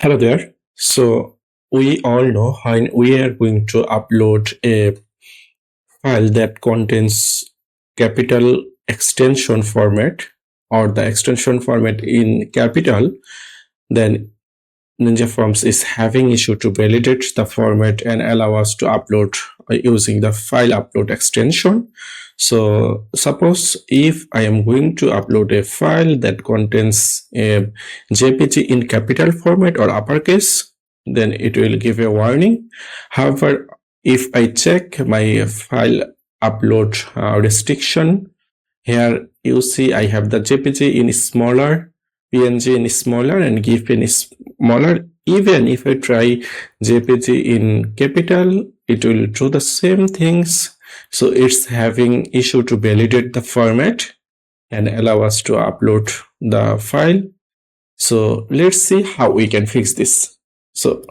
Hello there. So we all know when we are going to upload a file that contains capital extension format or the extension format in capital, then Ninja Forms is having issue to validate the format and allow us to upload using the file upload extension. So suppose if I am going to upload a file that contains a JPG in capital format or uppercase, then it will give a warning. However, if I check my file upload restriction, here you see I have the JPG in smaller, PNG in smaller, and GIF in smaller. Even if I try JPG in capital, it will do the same things. So it's having issue to validate the format and allow us to upload the file. So let's see how we can fix this. So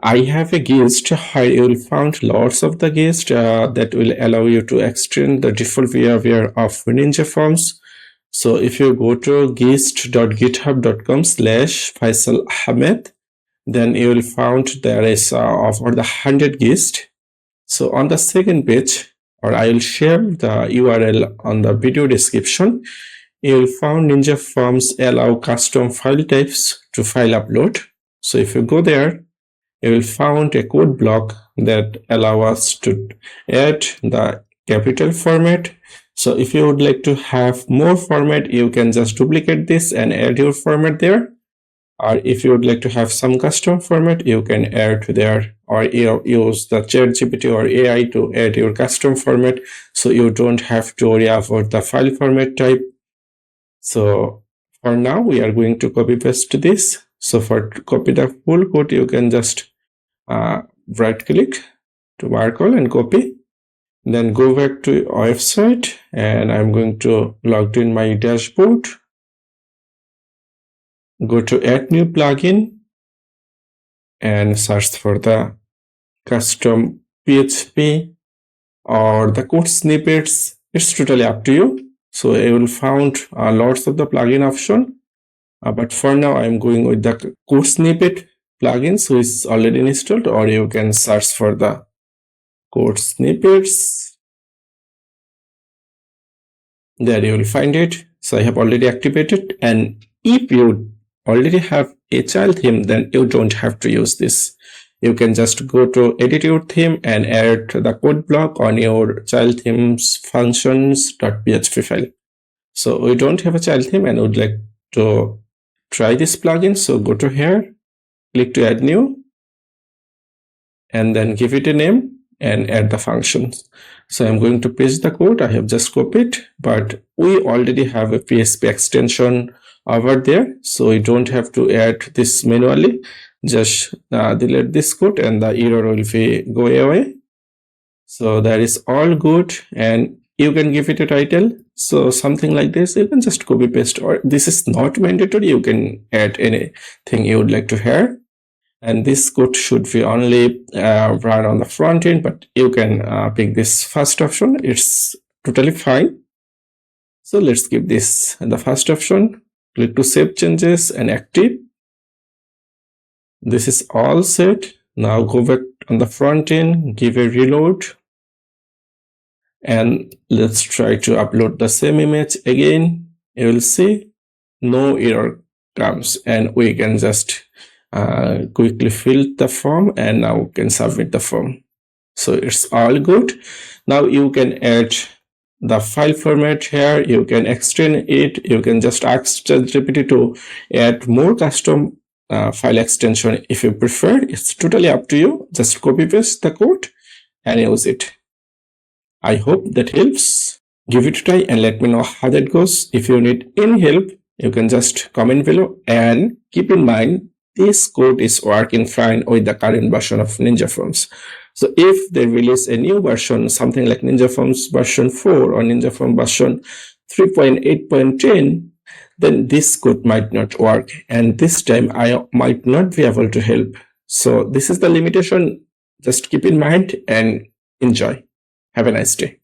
I have a guest where you will find lots of the guests that will allow you to extend the default behavior of Ninja Forms. So if you go to guest.github.com/Faisal Ahmed, then you will find there is over the 100 guests. So on the second page, or I will share the URL on the video description, you will find Ninja Forms allow custom file types to file upload. So if you go there, you will find a code block that allow us to add the capital format. So if you would like to have more format, you can just duplicate this and add your format there. Or if you would like to have some custom format, you can add there, or use the ChatGPT or AI to add your custom format, so you don't have to worry about the file format type. So for now, we are going to copy paste this. So for to copy the full code, you can just right click to mark all and copy. Then go back to website, and I'm going to log in my dashboard. Go to add new plugin and search for the custom PHP or the code snippets. It's totally up to you. So you will find lots of the plugin option. But for now, I'm going with the code snippet plugin, so it's already installed, or you can search for the code snippets. There you will find it. So I have already activated, and if you already have a child theme, then you don't have to use this. You can just go to edit your theme and add the code block on your child themes functions.php file. So we don't have a child theme and would like to try this plugin. So go to here, click to add new, and then give it a name and add the functions. So I'm going to paste the code. I have just copied, but we already have a PHP extension over there, so we don't have to add this manually. Just delete this code and the error will go away. So that is all good, and you can give it a title. So something like this, you can just copy paste, or this is not mandatory. You can add anything you would like to hear. And this code should be only run on the front end, but you can pick this first option. It's totally fine. So let's give this the first option. Click to save changes and active. This is all set. Now go back on the front end, give a reload, and let's try to upload the same image again. You will see no error comes, and we can just quickly fill the form, and now we can submit the form. So it's all good. Now you can add the file format here. You can extend it. You can just ask ChatGPT to add more custom file extension if you prefer. It's totally up to you. Just copy paste the code and use it. I hope that helps. Give it a try and let me know how that goes. If you need any help, you can just comment below, and keep in mind this code is working fine with the current version of Ninja Forms. So if they release a new version, something like Ninja Forms version 4 or Ninja Forms version 3.8.10, then this code might not work, and this time I might not be able to help. So this is the limitation. Just keep in mind and enjoy. Have a nice day.